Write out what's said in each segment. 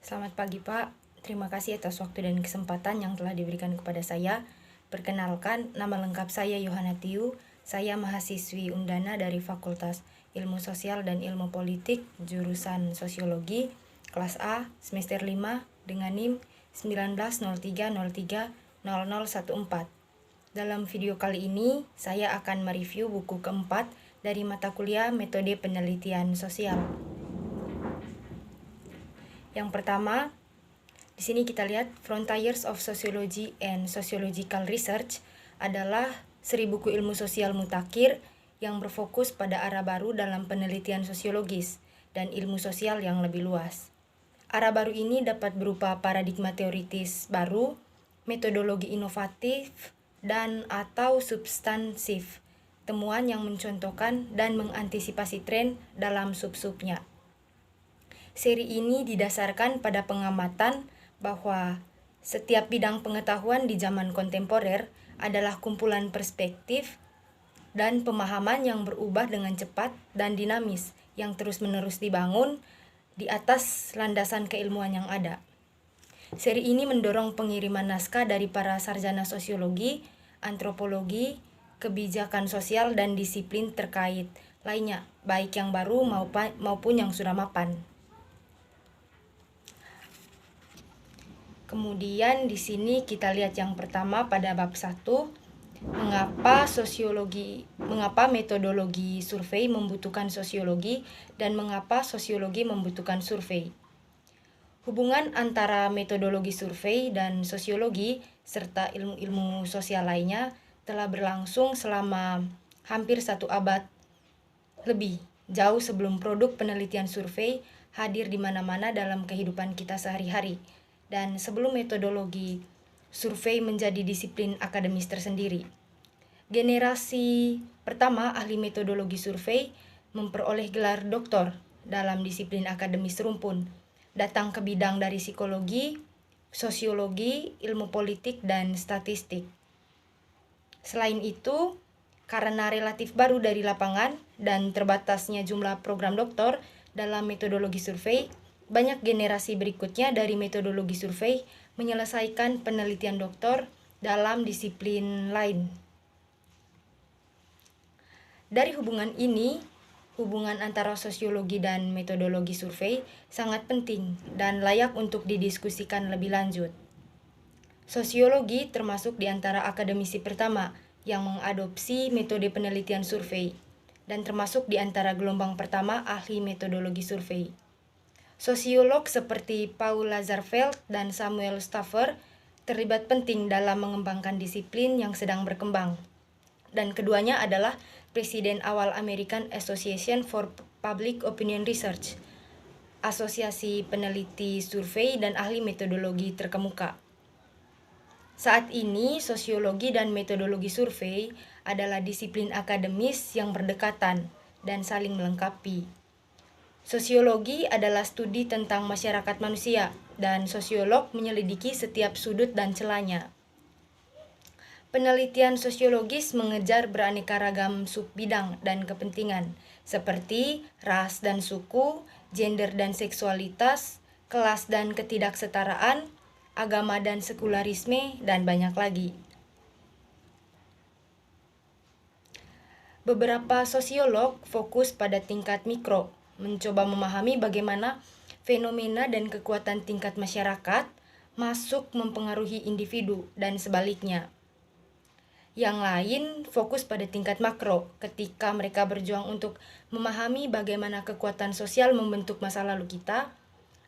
Selamat pagi Pak, terima kasih atas waktu dan kesempatan yang telah diberikan kepada saya. Perkenalkan, nama lengkap saya Yohana Tiu, saya mahasiswi Undana dari Fakultas Ilmu Sosial dan Ilmu Politik, jurusan Sosiologi, kelas A, semester 5, dengan NIM 1903030014. Dalam video kali ini, saya akan mereview buku keempat dari mata kuliah Metode Penelitian Sosial. Yang pertama, di sini kita lihat Frontiers of Sociology and Sociological Research adalah seri buku ilmu sosial mutakhir yang berfokus pada arah baru dalam penelitian sosiologis dan ilmu sosial yang lebih luas. Arah baru ini dapat berupa paradigma teoritis baru, metodologi inovatif, dan atau substansif, temuan yang mencontohkan dan mengantisipasi tren dalam sub-subnya. Seri ini didasarkan pada pengamatan bahwa setiap bidang pengetahuan di zaman kontemporer adalah kumpulan perspektif dan pemahaman yang berubah dengan cepat dan dinamis yang terus-menerus dibangun di atas landasan keilmuan yang ada. Seri ini mendorong pengiriman naskah dari para sarjana sosiologi, antropologi, kebijakan sosial, dan disiplin terkait lainnya, baik yang baru maupun yang sudah mapan. Kemudian di sini kita lihat yang pertama pada bab 1, mengapa metodologi survei membutuhkan sosiologi dan mengapa sosiologi membutuhkan survei. Hubungan antara metodologi survei dan sosiologi serta ilmu-ilmu sosial lainnya telah berlangsung selama hampir 1 abad lebih, jauh sebelum produk penelitian survei hadir di mana-mana dalam kehidupan kita sehari-hari. Dan sebelum metodologi survei menjadi disiplin akademis tersendiri. Generasi pertama ahli metodologi survei memperoleh gelar doktor dalam disiplin akademis rumpun, datang ke bidang dari psikologi, sosiologi, ilmu politik, dan statistik. Selain itu, karena relatif baru dari lapangan dan terbatasnya jumlah program doktor dalam metodologi survei, banyak generasi berikutnya dari metodologi survei menyelesaikan penelitian doktor dalam disiplin lain. Dari hubungan ini, hubungan antara sosiologi dan metodologi survei sangat penting dan layak untuk didiskusikan lebih lanjut. Sosiologi termasuk di antara akademisi pertama yang mengadopsi metode penelitian survei dan termasuk di antara gelombang pertama ahli metodologi survei. Sosiolog seperti Paul Lazarsfeld dan Samuel Staver terlibat penting dalam mengembangkan disiplin yang sedang berkembang. Dan keduanya adalah presiden awal American Association for Public Opinion Research, asosiasi peneliti survei dan ahli metodologi terkemuka. Saat ini, sosiologi dan metodologi survei adalah disiplin akademis yang berdekatan dan saling melengkapi. Sosiologi adalah studi tentang masyarakat manusia, dan sosiolog menyelidiki setiap sudut dan celahnya. Penelitian sosiologis mengejar beraneka ragam subbidang dan kepentingan, seperti ras dan suku, gender dan seksualitas, kelas dan ketidaksetaraan, agama dan sekularisme, dan banyak lagi. Beberapa sosiolog fokus pada tingkat mikro, mencoba memahami bagaimana fenomena dan kekuatan tingkat masyarakat masuk mempengaruhi individu dan sebaliknya. Yang lain fokus pada tingkat makro ketika mereka berjuang untuk memahami bagaimana kekuatan sosial membentuk masa lalu kita,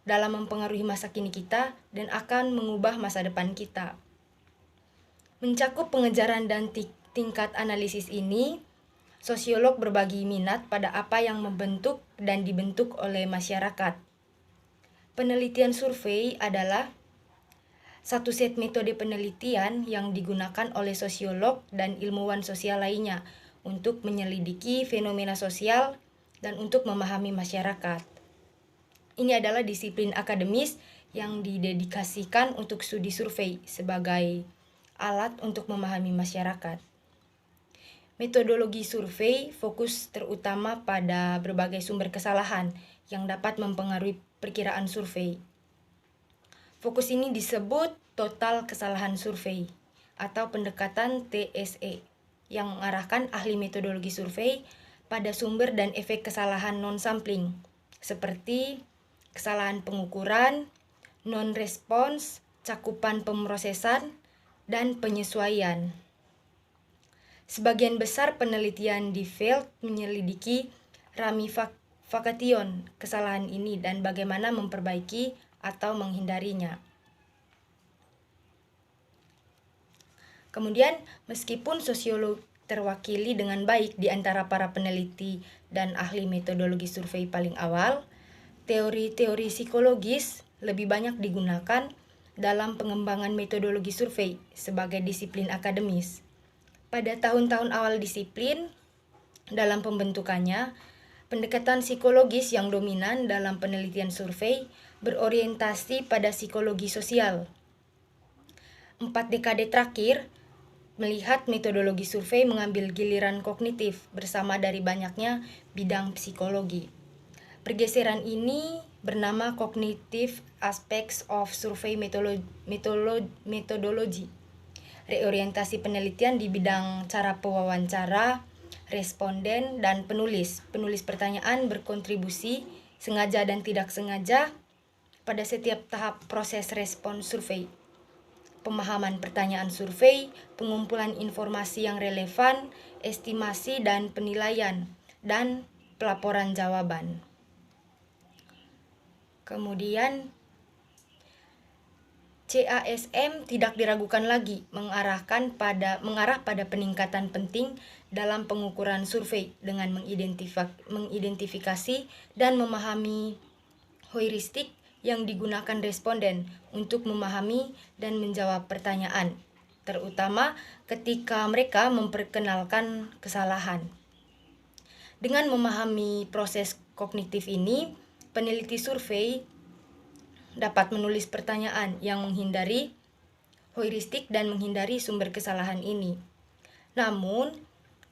dalam mempengaruhi masa kini kita, dan akan mengubah masa depan kita. Mencakup pengejaran dan tingkat analisis ini, sosiolog berbagi minat pada apa yang membentuk dan dibentuk oleh masyarakat. Penelitian survei adalah satu set metode penelitian yang digunakan oleh sosiolog dan ilmuwan sosial lainnya untuk menyelidiki fenomena sosial dan untuk memahami masyarakat. Ini adalah disiplin akademis yang didedikasikan untuk studi survei sebagai alat untuk memahami masyarakat. Metodologi survei fokus terutama pada berbagai sumber kesalahan yang dapat mempengaruhi perkiraan survei. Fokus ini disebut total kesalahan survei atau pendekatan TSE yang mengarahkan ahli metodologi survei pada sumber dan efek kesalahan non-sampling seperti kesalahan pengukuran, non-respons, cakupan pemrosesan, dan penyesuaian. Sebagian besar penelitian di field menyelidiki ramifikasi kesalahan ini dan bagaimana memperbaiki atau menghindarinya. Kemudian, meskipun sosiolog terwakili dengan baik di antara para peneliti dan ahli metodologi survei paling awal, teori-teori psikologis lebih banyak digunakan dalam pengembangan metodologi survei sebagai disiplin akademis. Pada tahun-tahun awal disiplin, dalam pembentukannya, pendekatan psikologis yang dominan dalam penelitian survei berorientasi pada psikologi sosial. 4 dekade terakhir, melihat metodologi survei mengambil giliran kognitif bersama dari banyaknya bidang psikologi. Pergeseran ini bernama Cognitive Aspects of Survey Methodology. Reorientasi penelitian di bidang cara pewawancara, responden, dan penulis. Penulis pertanyaan berkontribusi sengaja dan tidak sengaja pada setiap tahap proses respon survei. Pemahaman pertanyaan survei, pengumpulan informasi yang relevan, estimasi dan penilaian, dan pelaporan jawaban. Kemudian, CASM tidak diragukan lagi mengarah pada peningkatan penting dalam pengukuran survei dengan mengidentifikasi dan memahami heuristik yang digunakan responden untuk memahami dan menjawab pertanyaan, terutama ketika mereka memperkenalkan kesalahan. Dengan memahami proses kognitif ini, peneliti survei dapat menulis pertanyaan yang menghindari heuristik dan menghindari sumber kesalahan ini. Namun,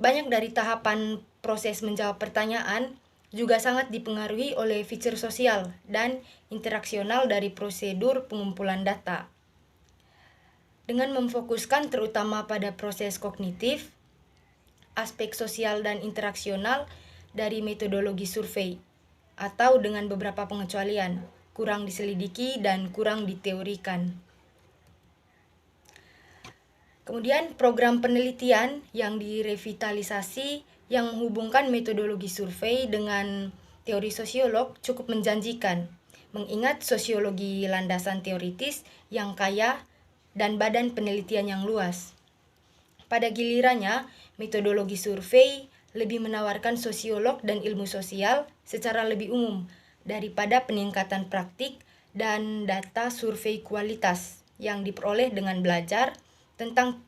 banyak dari tahapan proses menjawab pertanyaan juga sangat dipengaruhi oleh fitur sosial dan interaksional dari prosedur pengumpulan data. Dengan memfokuskan terutama pada proses kognitif, aspek sosial dan interaksional dari metodologi survei, atau dengan beberapa pengecualian, kurang diselidiki dan kurang diteorikan. Kemudian program penelitian yang direvitalisasi yang menghubungkan metodologi survei dengan teori sosiolog cukup menjanjikan, mengingat sosiologi landasan teoritis yang kaya dan badan penelitian yang luas. Pada gilirannya, metodologi survei lebih menawarkan sosiolog dan ilmu sosial secara lebih umum daripada peningkatan praktik dan data survei kualitas yang diperoleh dengan belajar tentang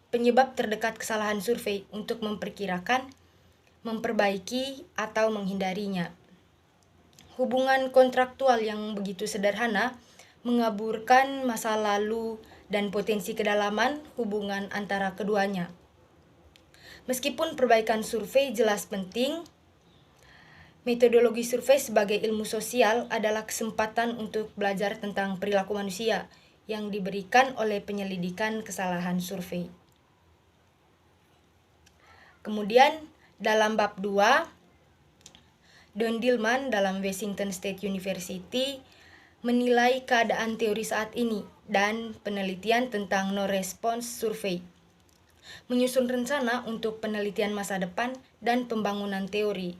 penyebab terdekat kesalahan survei untuk memperkirakan, memperbaiki, atau menghindarinya. Hubungan kontraktual yang begitu sederhana mengaburkan masa lalu dan potensi kedalaman hubungan antara keduanya. Meskipun perbaikan survei jelas penting, metodologi survei sebagai ilmu sosial adalah kesempatan untuk belajar tentang perilaku manusia yang diberikan oleh penyelidikan kesalahan survei. Kemudian, dalam bab 2, Don Dillman dalam Washington State University menilai keadaan teori saat ini dan penelitian tentang no-response survey, menyusun rencana untuk penelitian masa depan dan pembangunan teori.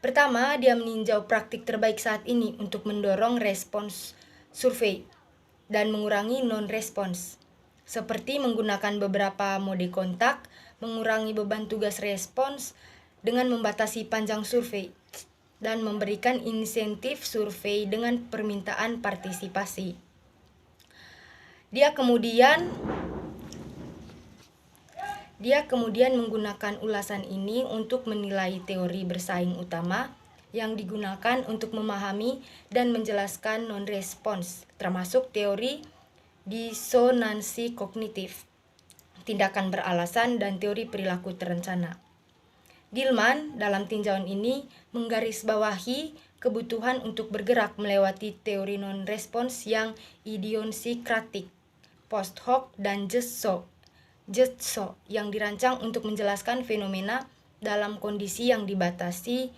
Pertama, dia meninjau praktik terbaik saat ini untuk mendorong respons survei dan mengurangi non-respons, seperti menggunakan beberapa mode kontak, mengurangi beban tugas respons dengan membatasi panjang survei, dan memberikan insentif survei dengan permintaan partisipasi. Dia kemudian menggunakan ulasan ini untuk menilai teori bersaing utama yang digunakan untuk memahami dan menjelaskan non-respons, termasuk teori disonansi kognitif, tindakan beralasan, dan teori perilaku terencana. Dillman dalam tinjauan ini menggarisbawahi kebutuhan untuk bergerak melewati teori non-respons yang idiosinkratik, post hoc, dan just so yang dirancang untuk menjelaskan fenomena dalam kondisi yang dibatasi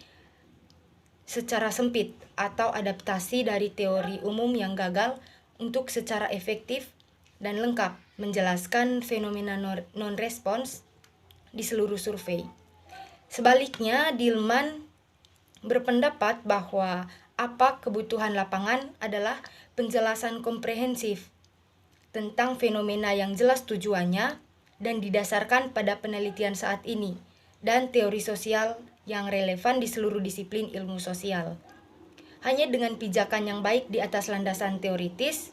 secara sempit atau adaptasi dari teori umum yang gagal untuk secara efektif dan lengkap menjelaskan fenomena non-respons di seluruh survei. Sebaliknya, Dillman berpendapat bahwa kebutuhan lapangan adalah penjelasan komprehensif tentang fenomena yang jelas tujuannya dan didasarkan pada penelitian saat ini dan teori sosial yang relevan di seluruh disiplin ilmu sosial. Hanya dengan pijakan yang baik di atas landasan teoritis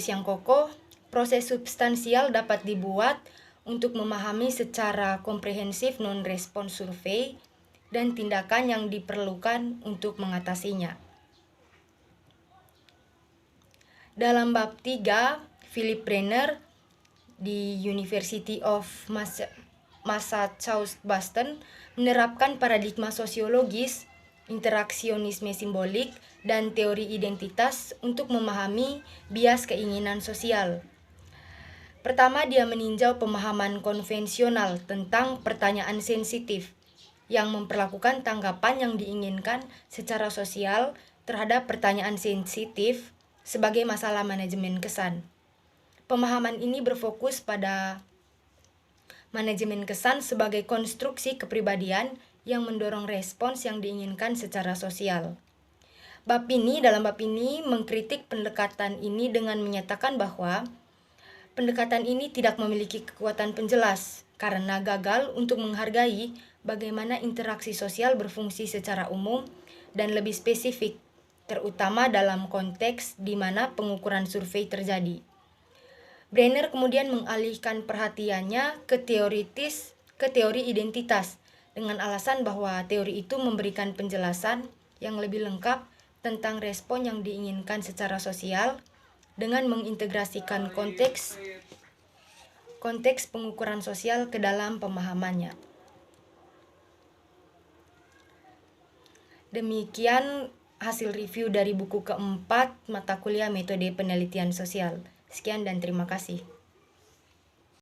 yang kokoh, proses substansial dapat dibuat untuk memahami secara komprehensif non-respons survei dan tindakan yang diperlukan untuk mengatasinya. Dalam bab 3, Philip Brenner di University of Massachusetts Boston menerapkan paradigma sosiologis, interaksionisme simbolik, dan teori identitas untuk memahami bias keinginan sosial. Pertama, dia meninjau pemahaman konvensional tentang pertanyaan sensitif yang memperlakukan tanggapan yang diinginkan secara sosial terhadap pertanyaan sensitif sebagai masalah manajemen kesan. Pemahaman ini berfokus pada manajemen kesan sebagai konstruksi kepribadian yang mendorong respons yang diinginkan secara sosial. Dalam bab ini mengkritik pendekatan ini dengan menyatakan bahwa pendekatan ini tidak memiliki kekuatan penjelas karena gagal untuk menghargai bagaimana interaksi sosial berfungsi secara umum dan lebih spesifik, terutama dalam konteks di mana pengukuran survei terjadi. Brenner kemudian mengalihkan perhatiannya ke teori identitas dengan alasan bahwa teori itu memberikan penjelasan yang lebih lengkap tentang respon yang diinginkan secara sosial dengan mengintegrasikan konteks pengukuran sosial ke dalam pemahamannya. Demikian hasil review dari buku keempat mata kuliah metode penelitian sosial. Sekian dan terima kasih.